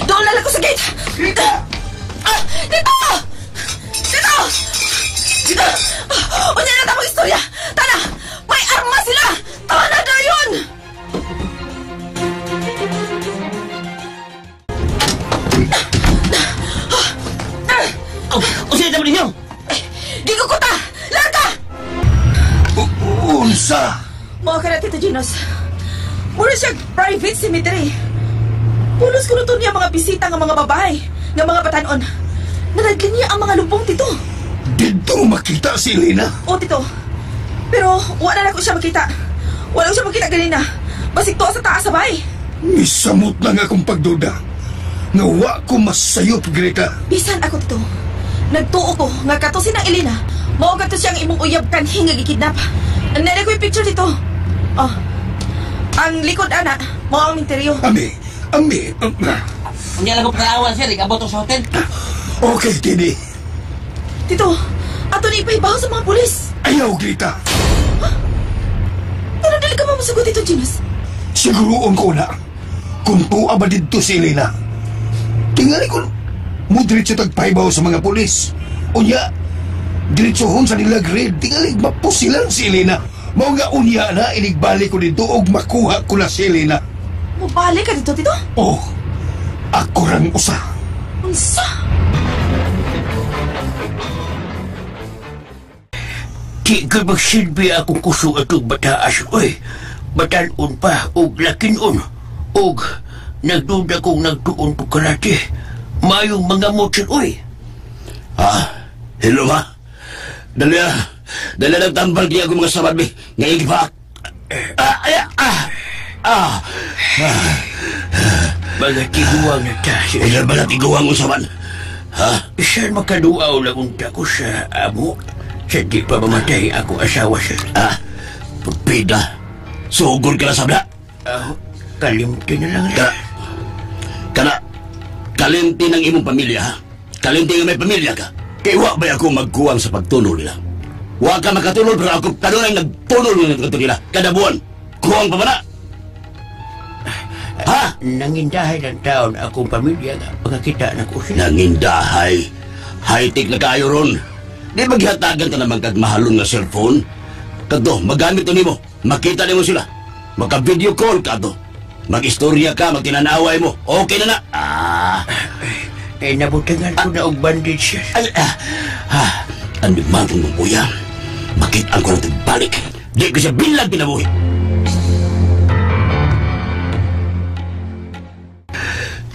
Doon lang ako sa gate! Rita! Dito! Dito! Dito! Unya na tamang istorya! Tana! May arma sila! Tana na yun! O sino naman ninyo? Di ko kuta! Larga! Unsa? Mga ka na, Tito Ginos. Mura siya private cemetery. Pulos ko nuto niya mga bisita ng mga babae, ng mga batanon. Nalagyan niya ang mga lubong, Tito. Dito makita si Elena. O, Tito. Pero wala na ko siya makita. Wala ko siya makita ganina. Basig to sa taas sa bahay. Misamot na nga akong pagduda. Nga wa ko masayop, Greta. Bisan ako, Tito. Nagtuo ko nga kato si na Elena. Mao gato siyang imong uyab kanhi nga gikidnap. Nalay ko yung picture dito. Oh. Ang likod, ana, mao ang interior. Ami. Hindi lang ko palawan siya, ikaboto sa hotel. Okay, Tini. Tito, ato ni ipahibaw sa mga pulis. Ayaw, Greta. Pero dali ka mamasagot, Tito Ginos. Siguroon ko na kung tuwa ba dito si Elena. Tingali ko mo diretso tagpahibaw sa mga pulis. Unya, diretsohon sa nila grade. Tingali mapusilan si Elena. Mao nga unya na inigbalik ko dito og makuha ko na si Elena. Mubalik ka dito, Tito? Oh, ako rang usa. Unsa? Di ka magsilbi akong kuso atong bataas, oy. Batanon pa, og lakinon. Og nagduda kong nagtuon to karate. Mayong mga motor, oy. Hello, ma? Dali nagtambal di ako mga sabat, be. Ngayon ba? Mga tiguang na ta. Ilan ba na tiguang mo saman? Saan makaduaw lang unta ko sa amo? Sa di pa mamatay ako asawa siya. Pagpida. Sugod ka na sabla. Kalimti na lang. Kalimti ng imong pamilya, ha? Kalimti ng may pamilya ka. Kaya wa ba ako magkuwang sa pagtunol nila? Wa ka makatunol pero ako kanunay nagtunol ng pagtunol nila. Kada buwan. Kuwang pa ba na? Nangindahay ng taon akong pamilya nga. Pagkakita na ko siya. Nangindahay. High-tech na kayo ron. Di maghatagan ka naman kagmahalon nga cellphone? Kato, magamit to nimo. Makita nimo sila. Maka-video call ka to. Mag-istorya ka, magtinanaway mo. Okay na na. Nabutangan ko na og bandage siya. Ano man kung kuya? Makita ko natin balik. Di ko siya bilang pinabuhi.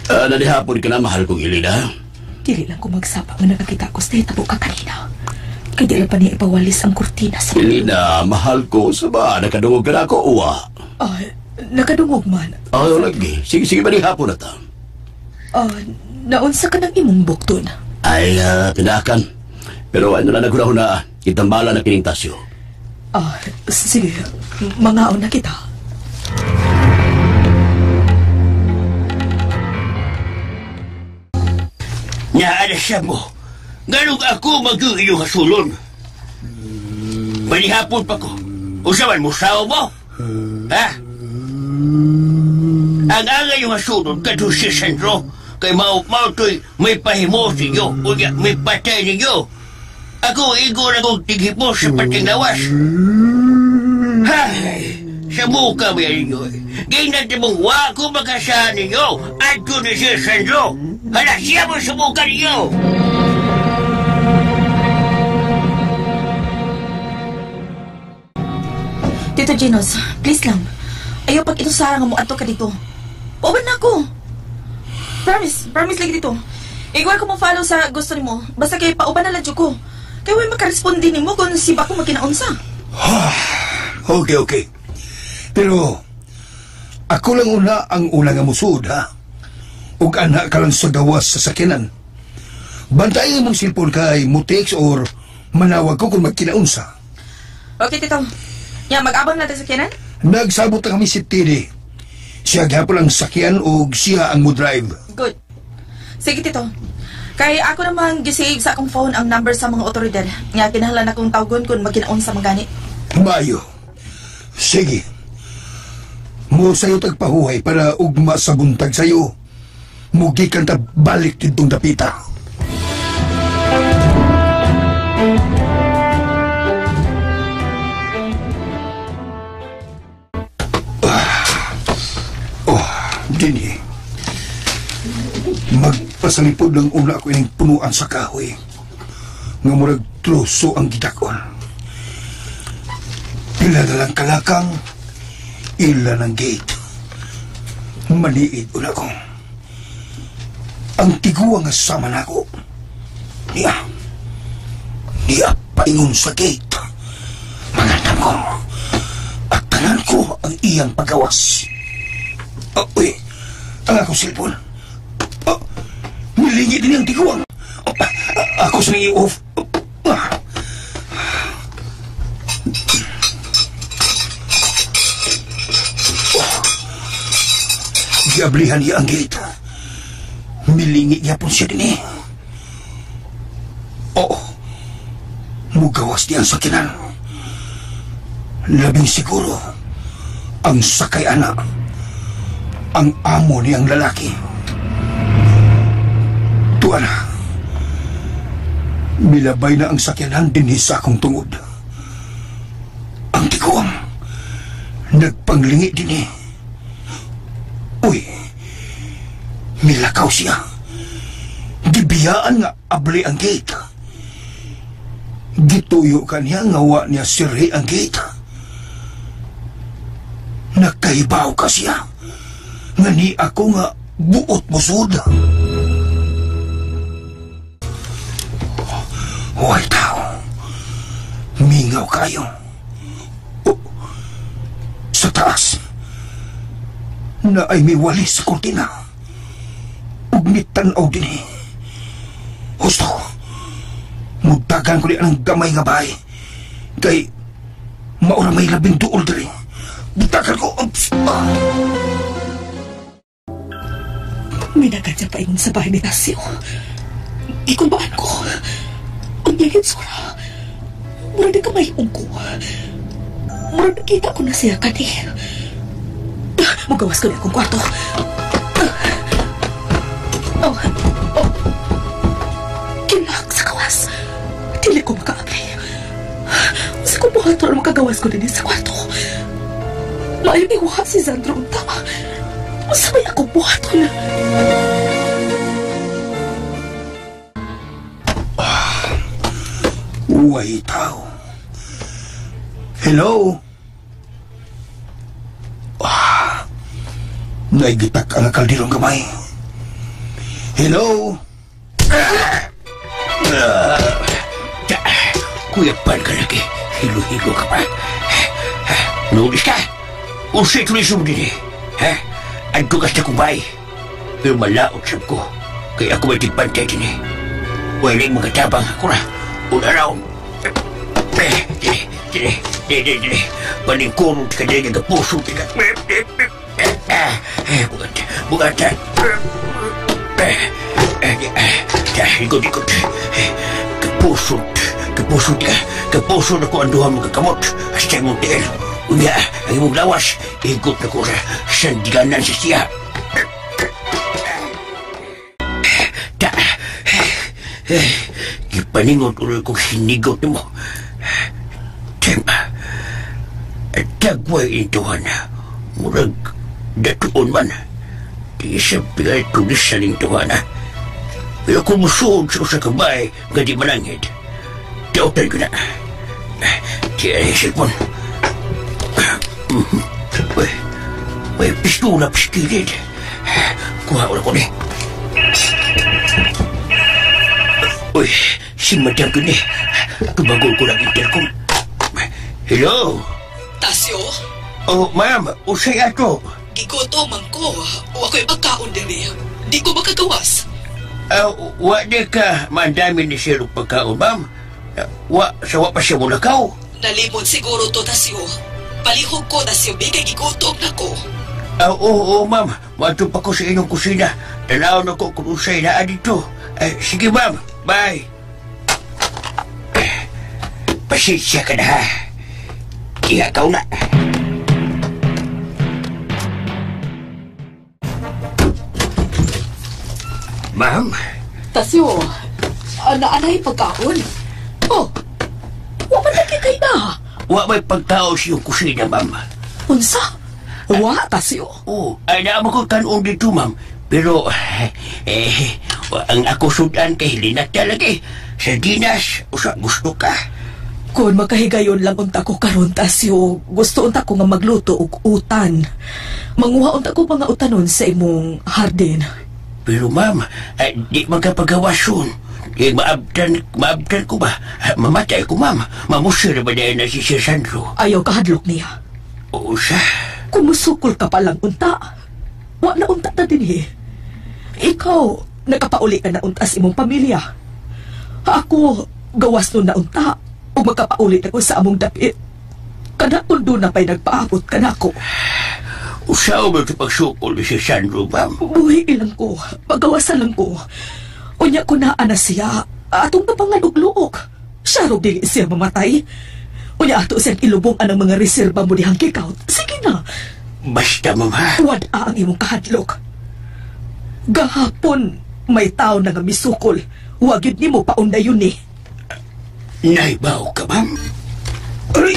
Nadihapon ka na, mahal kong Ilida. Dili lang ko magsapa nga nakakita ko sa hitabo ka kanina. Kaya di lang pa niya ipawalis ang kurtina sa... Ilida, mahal ko. Saba, nakadungog ka na ako, uwa. Nakadungog man. Lagi. Sige, madihapon na ta. Naunsa ka ng imong bukton? Ay, pinakan. Pero ano na naguna-una, itambala na kining tasyo. Sige. Mangaon na kita. Naalasan mo. Ganong ako mag-iyong hasulon. Manihapon pa ko. Usaman mo sao mo? Ang angay yung hasulon kadto si Sandro. Kay mauto'y may pahimo sinyo. O may patay ninyo. Ako igo na kong tighipo sa patinglawas. Sa muka ba ninyo? Gay natin mong wako makasahan ninyo. At doon na si Sandro. Hala, siya mo sa muka ninyo! Tito Ginos, please lang. Ayaw pag ito sarang mo ato ka dito. Pauban na ako. Promise lagi dito. Igual ko mo follow sa gusto ni mo. Basta kay pauban na lang ko. Kaya may makarespondi ni mo kung si ba ko magkinaunsa. Okay. Pero, ako lang ang una nga musud, ha? Ug anak ka lang sa gawas sa sakinan. Bantayan mong silpon kay mo text or manawag ko kung magkinaunsa. Okay, Tito. Mag-abang natin sa kinan? Nagsabot na kami si Tidi. Siya gapon ang sakyan o siya ang mo drive. Good. Sige, Tito. Kay ako naman gisave sa akong phone ang number sa mga otoridad. Nga kinahanglan akong tawgon kung magkinaunsa magani. Maayo. Sige. Mo sa'yo tagpahuhay para ugma sa buntag sa'yo. Mugi kang balik ditong dapita. Dini. Magpasalipod lang una ako ining punuan sa kahoy. Nga murag troso ang gidakon. Pila na lang kalakang, ila ng gate. Maliit una ko. Ang tiguang nga sama na ako. Niya paingon sa gate. Mangandam ko. At tanan ko ang iyang pagawas. Uy, ang akong cellphone. Nilingi din ang tiguang. Ako sa i-off. Giablihan niya ang gate. Milingi niya po siya din eh. Oo. Mugawas niya ang sakinan. Labing siguro ang sakay anak. Ang amo niyang lalaki. Tuwa na. Milabay na ang sakyanan din sa akong tungod. Ang tiguang nagpanglingi din eh. Uy, milakaw siya. Gibiyaan nga abli ang gate. Gituyo ka niya nga wa niya sirhi ang gate. Nakaibaw ka siya. Nga ni ako nga buot mo suda. Huwag tao. Mingaw kayo. Sa taas. Na ay may walis sa kurtina. Ugnitan o din eh. Gusto ko. Mugdagan ko ang gamay nga bahay. Kay maura may labing duol din. Mugdagan ko. Minagad siya pa ingon sa bahay ni Tasyo. Ikumbaan ko. Unyagin sura. Mura na kamayong ko. Mura nakita ko na siya kani. Magawas ko na akong kwarto. Kilak sa kawas. Dili ko makaabli. Sa kong buhato na makagawas ko din sa kwarto. Maayon iwaha si Sandro unta. Masabay akong buhato na. Uway tao. Hello? Naigitak ang kaldirong gamay. Hello? Kuyapan ka lagi. Hilo-hilo ka pa. Nulis ka? Usay tulisong din eh. Adto ka sa kubay. Pero malaot sab ko. Kaya ako may tigpantay din eh. Walang mga tabang ako na. Una raw. Dili. Paningkurot ka din ang puso. Bugatan. Ikot. Kapusot ako ang duha mga kamot. Hasta mong tiil. Unya, ang imong lawas. Ikot na ko sa sandiganan sa siya. Ipaningot ulit kong sinigot mo. Tema, tagway intuhan na. Murag, datuon man. Di siya pigay tulis sa lintuhan na. Pero kung musuod sa kabay, nga di manangid. Tautan ko na. Diyan yung silpon. May pistola piskilid. Kuha ko na ko ni. Uy, si Madam ko ni. Tubagol ko lang intercom. Hello? Tasyo? Oh, ma'am, usay ato. Gigutom man ko. O ako'y magkaon diri. Di ko makagawas. Wa di ka mandami ni Sirog pagkaon, ma'am. Wa pa siya muna kao. Nalimod siguro to, Tasyo. Palihog ko, Tasyo. Bigay gigutom na ko. Oo, ma'am. Mato pa ko sa inyong kusina. Tanaw na ko kung usay na dito. Sige, ma'am. Bye. Pasensya ka na, ha? Ikaw na. Ma'am? Tasyo, naanay pagkaon. Oh, wa man lagi kay na. Wa may pagtao siyong kusina, ma'am. Unsa? Wa, Tasyo. Oo, naman ko kanon dito, ma'am. Pero, ang ako sudan kay Hilinat talaga eh. Sardinas, usa gusto ka. Kung makahigayon lang unta ko karon, Tasyo, gusto unta ko nga magluto og utan. Manguha unta ko mga utanon sa imong hardin. Pero ma'am, di magkapagawason. Maabdan ko ba? Mamatay ko, ma'am. Mamusir ba dahil na si Sir Sandro? Ayaw kahadlok niya. Oo siya. Kung musukol ka palang unta, wa na unta na din eh. Ikaw, nakapauli ka na unta sa imong pamilya. Ako, gawas nun na unta, o magkapauli ako sa among dapit. Kanakon doon na pa'y nagpaabot ka na ako. Usaw mo ito pagsukol ni Sir Sandro, ma'am? Buhi ilang ko, pagawasan lang ko. Unya ko na ana siya, atong napangalugluok. Siya ro dili siya mamatay. Unya ato siyang ilubong anang mga reserba mo dihang kikaut. Sige na. Basta, ma'am, ha? Wad ang imong kahadlok. Gahapon, may tao na nga misukol. Huwag yun ni mo paunda yun eh. Naibaw ka, ma'am? Ay!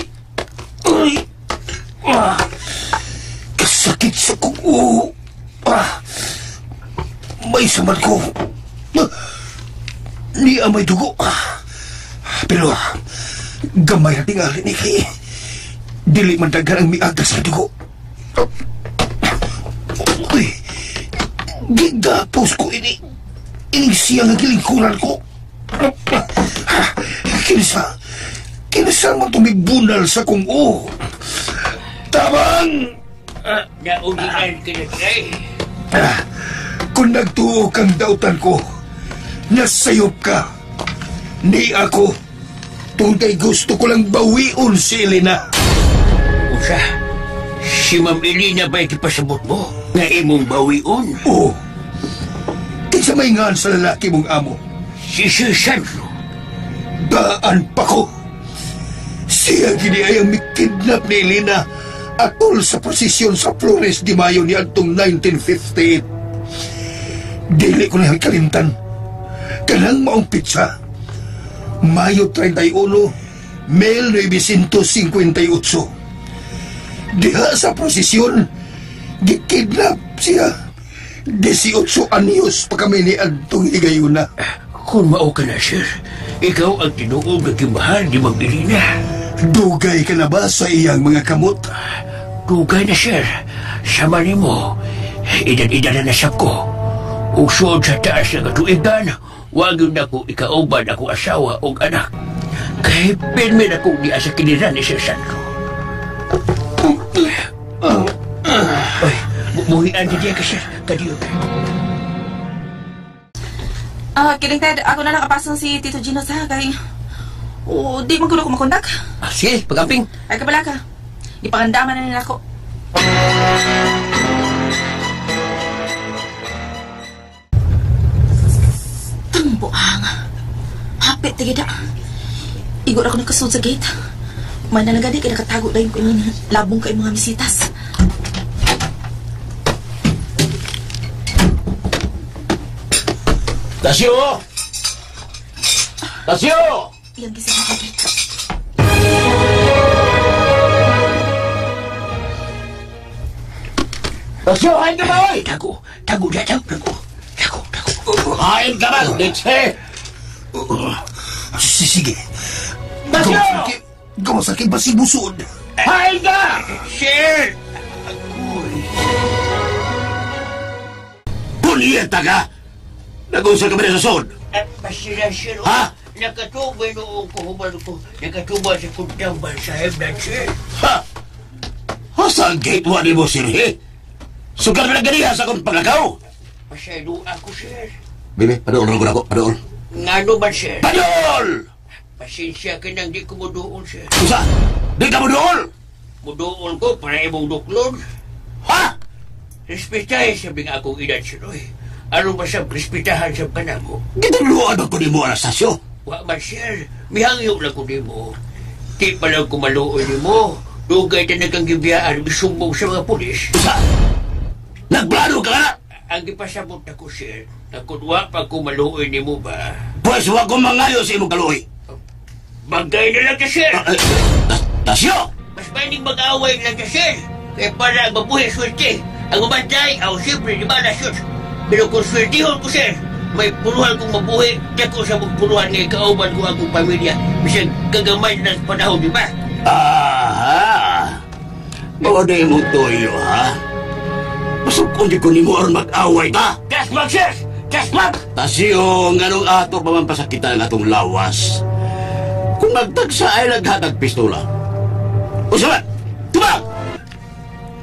Kasakit sa kuko. May samad ko. Ni may dugo. Pero, gamay na tingali ni kay. Dili man daghan ang miagas sa dugo. Uy, gigapos ko ini. Ining siyang nagilingkuran ko. Kinsa man tumigbunal sa kung Tabang! Naulian ka na kay. Kung nagtuo kang dautan ko, nasayop ka. Ni ako, tunay gusto ko lang bawiun si Elena. Usa, si Ma'am Elena ba ikipasabot mo? Nga imong bawiun? Oo. Kinsa may ngaan sa lalaki mong amo? Si Sir Sandro. Daan pa ko. Siya gini ay ang mikidnap ni Elena atol sa prosesyon sa Flores de Mayo ni Antong 1958. Dili ko na kalimtan. Kanang maong pitsa. Mayo 31, 1958. Diha sa prosesyon, gikidnap siya. 18 anyos pa kami ni Antong Higayuna. Kung mao ka na, sir, ikaw ang tinuod na kimahal ni Ma'am Elena. Dugay ka na ba sa iyang mga kamot? Dugay na, sir. Sama ni mo, edad-edad na nasap ko. Usod sa taas na katuigan, wag yun ako ikauban ako asawa o anak. Kay pirmi na kong diya sa kiniran ni Sir Sandro. Ay, muhian na diya ka, sir. Kadiyo ka. Kiling Ted, ako na nakapasang si Tito Gino sa kay... di man ko makontak. Sige, pag-amping. Ay, kabala ka. Ipangandaman na nila ako. Tangbuang. Hapit, tigida. Igor ako nagkasunod sa gate. Manalagadi kay nakatago dahil ko yung labong kay mga bisitas. Tasyo! Tasyo! Iyang gising ako gate. Tasyo, hain ka ba, oy? Tago dyan, tago. Hain ka ba, Dixie? Sige. Tasyo! Gamasakit ba si Busod? Hain ka! Sir! Punyeta ka! Nag-usap ka ba sa sod? Pasira, sir. Ha? Nakatubay noong kuhuman ko. Nakatubay sa kundamban sa hemdan, sir. Ha? Hasa ang gate mo mo, sir, he? Sugar na ganiha sa akong paglakaw. Pasaylo ako, sir. Bibi, padool na ko, padool. Ngano ba, sir? Padool! Pasensya ka nang di ko mudoon, sir. Usa? Di ka mo dool? Mudoon ko para imong duklon. Ha? Respetahin sabi nga akong edad, sir. Ano ba sa respetahan sa panamo? Gituluan ba ko ni mo, Anastasio? Wa man, sir. Mihangyo lang ko ni mo. Di pa lang kumaluoy ni mo. Dugay na kang gibiyaan, bisumbong sa mga pulis. Usa? Nagplano ka na? Ang ipasabot na ko, sir, na kunwa pa kumaluoy ni mo ba? Pues huwag ko mangayo sa imong kaluoy. Bagay na lang ka, sir. Tasyo! Mas pwedeng mag-away lang ka, sir. Kaya para mabuhay swerte. Ang umantay, siyempre, di ba na, sir? Pero kung swertihon ko, sir, may punuhan kong mabuhay, dako sa punuhan ng kauban ko akong pamilya. Bisang gagamay na panahon, di ba? Mawada yung mong toyo, ha? Masuk kung di ko ni mo mag-away ta. Just mag, sir! Just mag! Tasyo, nganong ato pa man pasakita ng atong lawas. Kung magtagsa ay naghatag pistola. O sabat, tumag!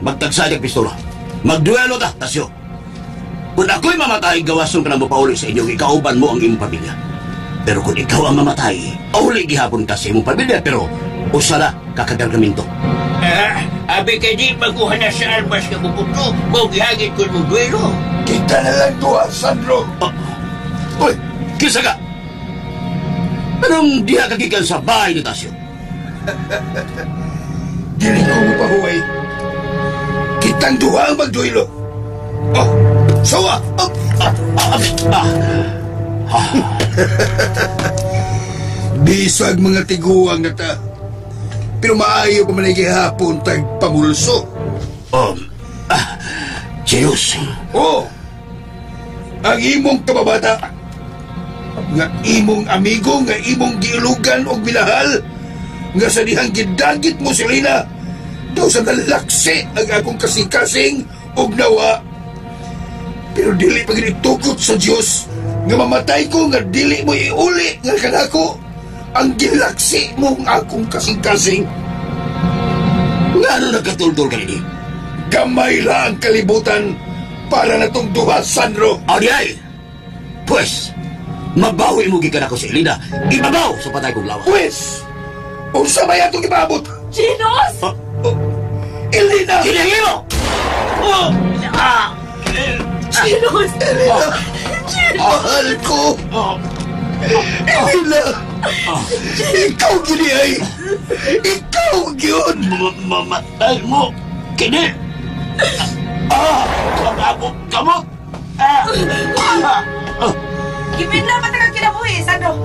Magtagsa ay pistola. Magduelo ta, Tasyo. Kung ako'y mamatay, gawason ka na mo pauli sa inyo, ikauban mo ang imong pamilya. Pero kung ikaw ang mamatay, uli gihapon ka sa imong pamilya, pero usara kakagargaminto. Abi kay di magkuha na sa armas ka pupunto, mau gihagit ko mong duelo. Kita na lang to, Sandro. Uy, kisa ka? Anong diha kagikan sa bahay ni Tasyo? Dili ko mapahuway. Kitang duha ang magduelo. Sawa! Bisag mga tiguang na ta. Pero maayo pa man ay gihapon tag pamulso. Zeus. Oh, ang imong kababata, nga imong amigo, nga imong giilugan o bilahal, nga sa dihang gidagit mo si Lina, daw sa nalaksi ang akong kasing-kasing o nawa. Pero dili pa ginitugot sa Diyos, nga mamatay ko nga dili mo iuli nga kanako ang gilaksi mong akong kasing-kasing. Nga ano nagkatuldol ka nini? Gamay lang ang kalibutan para na tong duha, Sandro. Audiay! Pues, mabawi mo gikan ako si Elina. Ibabaw sa patay kong lawa. Pues, unsa ba yatong ipaabot? Ginos! Elina! Kinahingi mo! Ginos! Mahal ko! Elina! Ikaw gini ay! Ikaw yun! Mamatay mo! Kini! Kamot! Gipinla pa tagang kinabuhi, Sandro.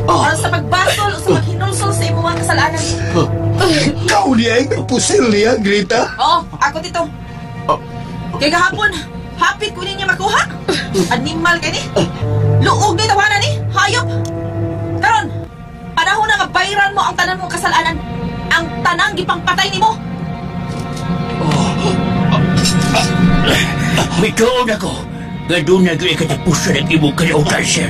Ano sa pagbasol o sa maghinulsol sa imong mga kasalanan. Ikaw niya ay nagpusil niya, Greta. Oo, ako dito. Kaya kahapon, hapit ko niya makuha. Animal ka ni. Luog ni tawanan ni. Hayop. Karon, panahon na mabayran mo ang tanan mong kasalanan. Ang tanang gipangpatay ni mo. Mituon ako nga doon na gawin katapusan ang imong kaliutan, sir.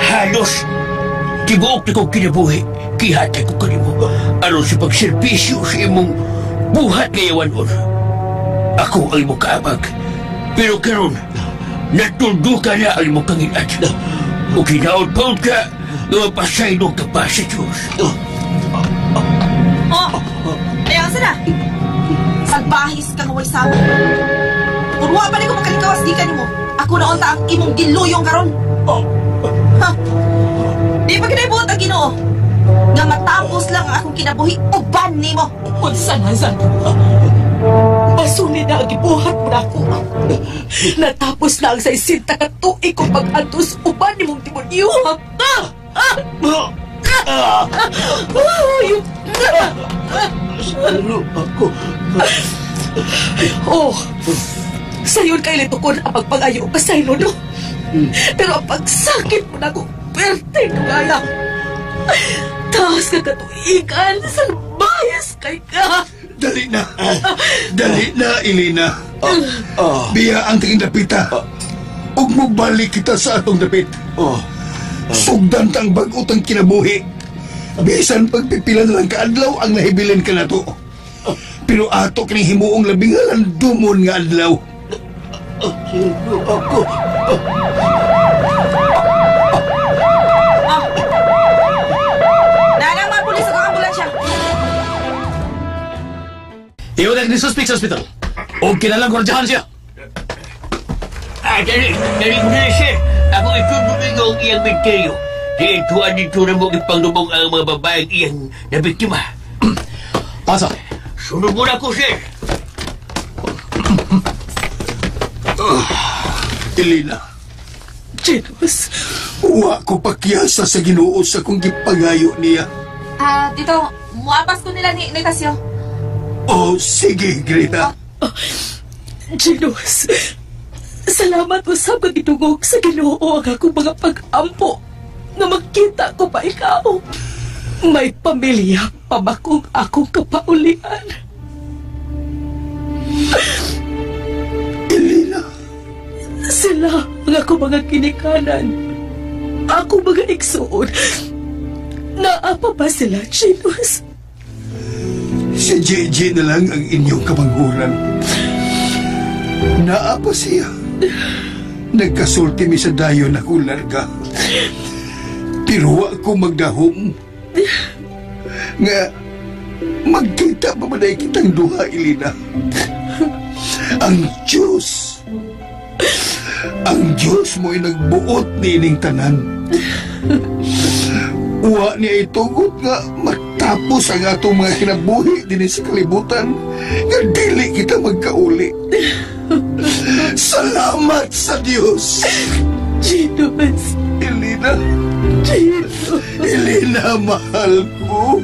Halos tibuok na kong kinabuhi, kihatay ko kanimo aron sa pagservisyo sa imong buhat ngayawan mo. Ako ang imong kaabag, pero karon natuldo ka na ang imong kangilat. O kinaot-paot ka na mapasaylo ka pa sa Diyos. Ayaw sa na. Salbahis kang way sama. Urwa pa rin ko makalikawas di ka ni mo. Ako na unta ang imong diluyong karon. Ha? Di pa kinabuot ang Ginoo. Nga matapos lang ang akong kinabuhi uban ni mo. Unsa na, Sandro? Masuli na ang gibuhat mo na ako. Natapos na ang 60 ka tuig kong pag-antos uban ni mong demonyo. Salo ako. Oh, sayon kay litukon ang pagpangayo ka sa no? Pero ang pagsakit mo na ako, perte kaya. Taas ka katuigan, salbayas kay ka. Dali na. Dali na, Elina. Biya ang tingin dapita. Ug mo balik kita sa atong dapit. Sugdan tang bag-utang kinabuhi. Bisan pagpipila na lang kaadlaw ang nahibilin ka na to. Pero ato kining himuong labing dumon nga adlaw. Salo ako. Nanang mga pulis at ambulansya. Iwan ni suspect sa hospital. O kinalang korjahan siya. Dali ko na, sir. Ako itutulong ang iyang menteryo. Dito na mo ipanglubog ang mga babaeng iyang nabiktima. Asa? Sunod mo na ako, sir. Elina, Jesus. uwa ko pakyasa sa Ginoo sa kong gipangayo niya. Dito, muapas ko nila ni Tasyo. Oh, sige, Greta. Jesus. Salamat usab ka gitugog sa Ginoo ang akong mga pag-ampo na magkita ko pa ikaw. May pamilya pa ba kung akong kapaulian? Elina, Sila ang ako mga kinikanan. Ako mga igsuon. Naapa ba sila, Jesus? si JJ na lang ang inyong kamanghuran. Naapa siya. Nagkasulti mi sa dayon ako larga. Pero ako magdahom. Nga, magkita pa ba na kitang duha, Elina? Ang Diyos mo'y nagbuot ni ining tanan. Uwa niya itugot nga matapos ang atong mga kinabuhi din sa kalibutan nga dili kita magkauli. Salamat sa Diyos. Jesus. Elina. Jesus. Elina, mahal ko.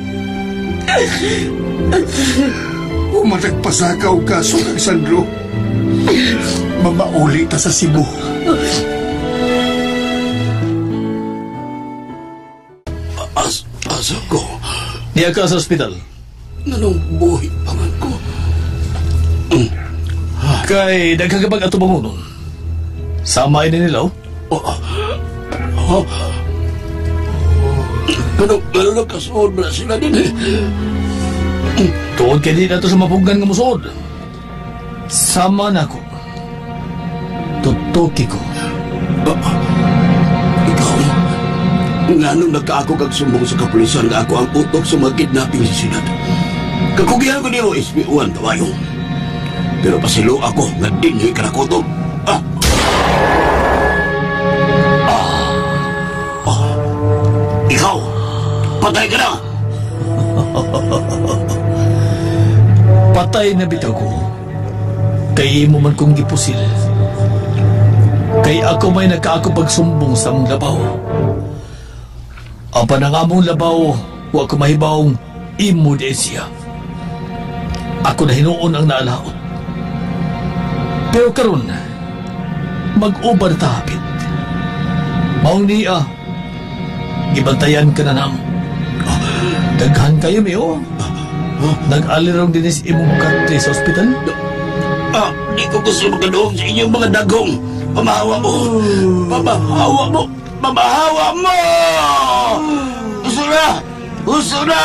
Umatagpasakaw ka, Sukag Sandro. Mamauli ta sa Cebu. Asa ko? Diya ka sa ospital. Nanong buhi pa man ko. Kay nagkagabag ato bangunon. Sama ini nila, Pero nagkasuod na sila din eh. Tuod kay di na to sa mapugan nga musuod. Sama na ko. Tutuki ko. Ikaw, nga nung nagkaako kag sumbong sa kapulisan nga ako ang utok sa mga kidnapping sa sinat. Kakugihan ko niyo, SB1, tawayong. Pero pasilo ako, nagdinhi ka na kutob. Ikaw, patay ka na! Patay na bitaw ko. Kay imo man kong gipusil. Kay ako may nagkaako pagsumbong sa mong labaw. Ang panangamong labaw, wa ko mahibawong imo di siya. Ako na hinuon ang naalaot. Pero karon, mag-ubar tahapit. Maong niya, gibantayan ka na nam. Daghan kayo, Mio. Nag-alirong din sa imong country sa ospital? Di ko gusto maganoong sa inyong mga dagong. Pamahawa mo! Pamahawa mo! Pamahawa mo! Gusto na! Gusto na!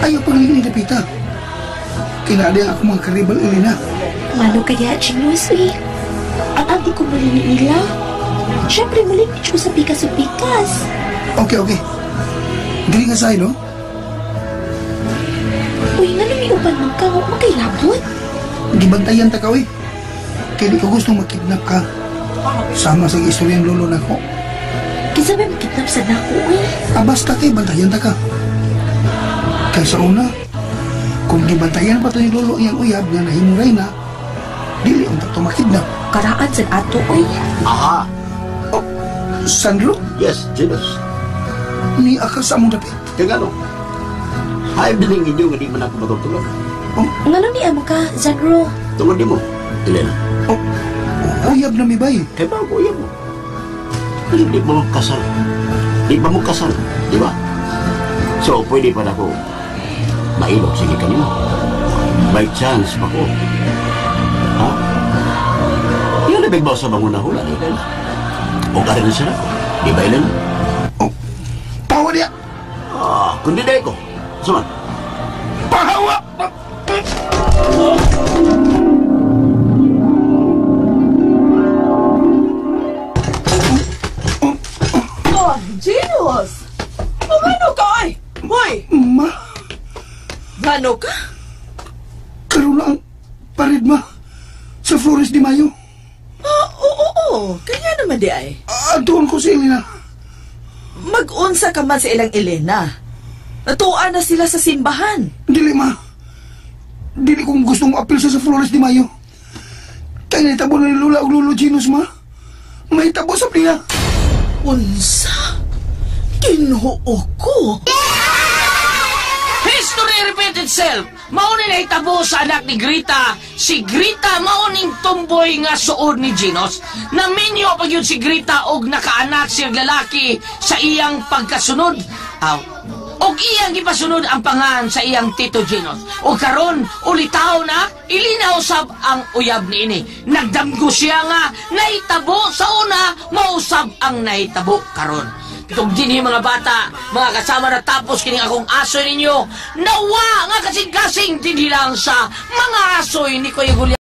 Ayaw pang nilipita. Kinali ako mga karibal, Elena. Mano kaya, Ginos, eh? Ang ati ko muli nila. Siyempre, muli ko sa pikas-pikas. Okay. Dili ka sa'yo, no? Uy, nga nung iuban man ka, huwag makailabot. Gibantayan ta ka, Kaya di ko gustong makidnap ka. Sama sa istoryang lolo na ko. Kisa may makidnap sa nako, eh. Basta kay bantayan ta ka. Kaya sa una, kung gibantayan pa to ni lolo iyang uyab nga nahimuray na, dili ang tato makidnap. Karaan sa ato, eh. Aha! Sandro, Yes, Ginos. ni aka sa among dapit. Kaya ano? Hayab din ang inyo nga di man ako matutulog. Nga nung niya mo ka, Zagro. Tungod di mo, Elena. Uyab na mi bay. Kaya ba ako yan mo? Di ba mo kasal? Di ba mo kasal? Di ba? So, pwede pa na ako mailog sige kanino. By chance pa ko. Ha? Yun na bigbaw sa bangun na hula, Elena. O ka rin na siya ako. Di ba, Elena? Pahawa niya! Kundi dahil ko. Suman. Pahawa! Ginos! Ano ka, ay? Hoy! Ma, Ano ka? karoon na ang pared, ma. Sa Flores de Mayo. Oo. Kaya naman di ay. Doon ko si Elena. Mag-unsa ka man sa ilang Elena. Natuan na sila sa simbahan. Dili, ma. Dili kong gustong apil sa Flores de Mayo. Kaya naitabo na ni Lola o Lolo Ginos, ma. May tabo sa pliya. Unsa? Kinuo ko. History repeat itself. Maunin ay tabo sa anak ni Grita. Si Grita mauning tumboy nga suod ni Ginos. Naminyo pag yun si Grita og nakaanak siyang lalaki sa iyang pagkasunod. Og iyang gipasunod ang pangan sa iyang Tito Ginos. Og karon ulitaw na ilinaw sab ang uyab niini. Nagdamgo siya nga nahitabo sa una, mausab ang nahitabo karon. Itong dinhi mga bata, mga kasama na tapos kining akong aso ninyo, nawa nga kasing-kasing dinhi lang sa mga asoy ni Kuya Julian.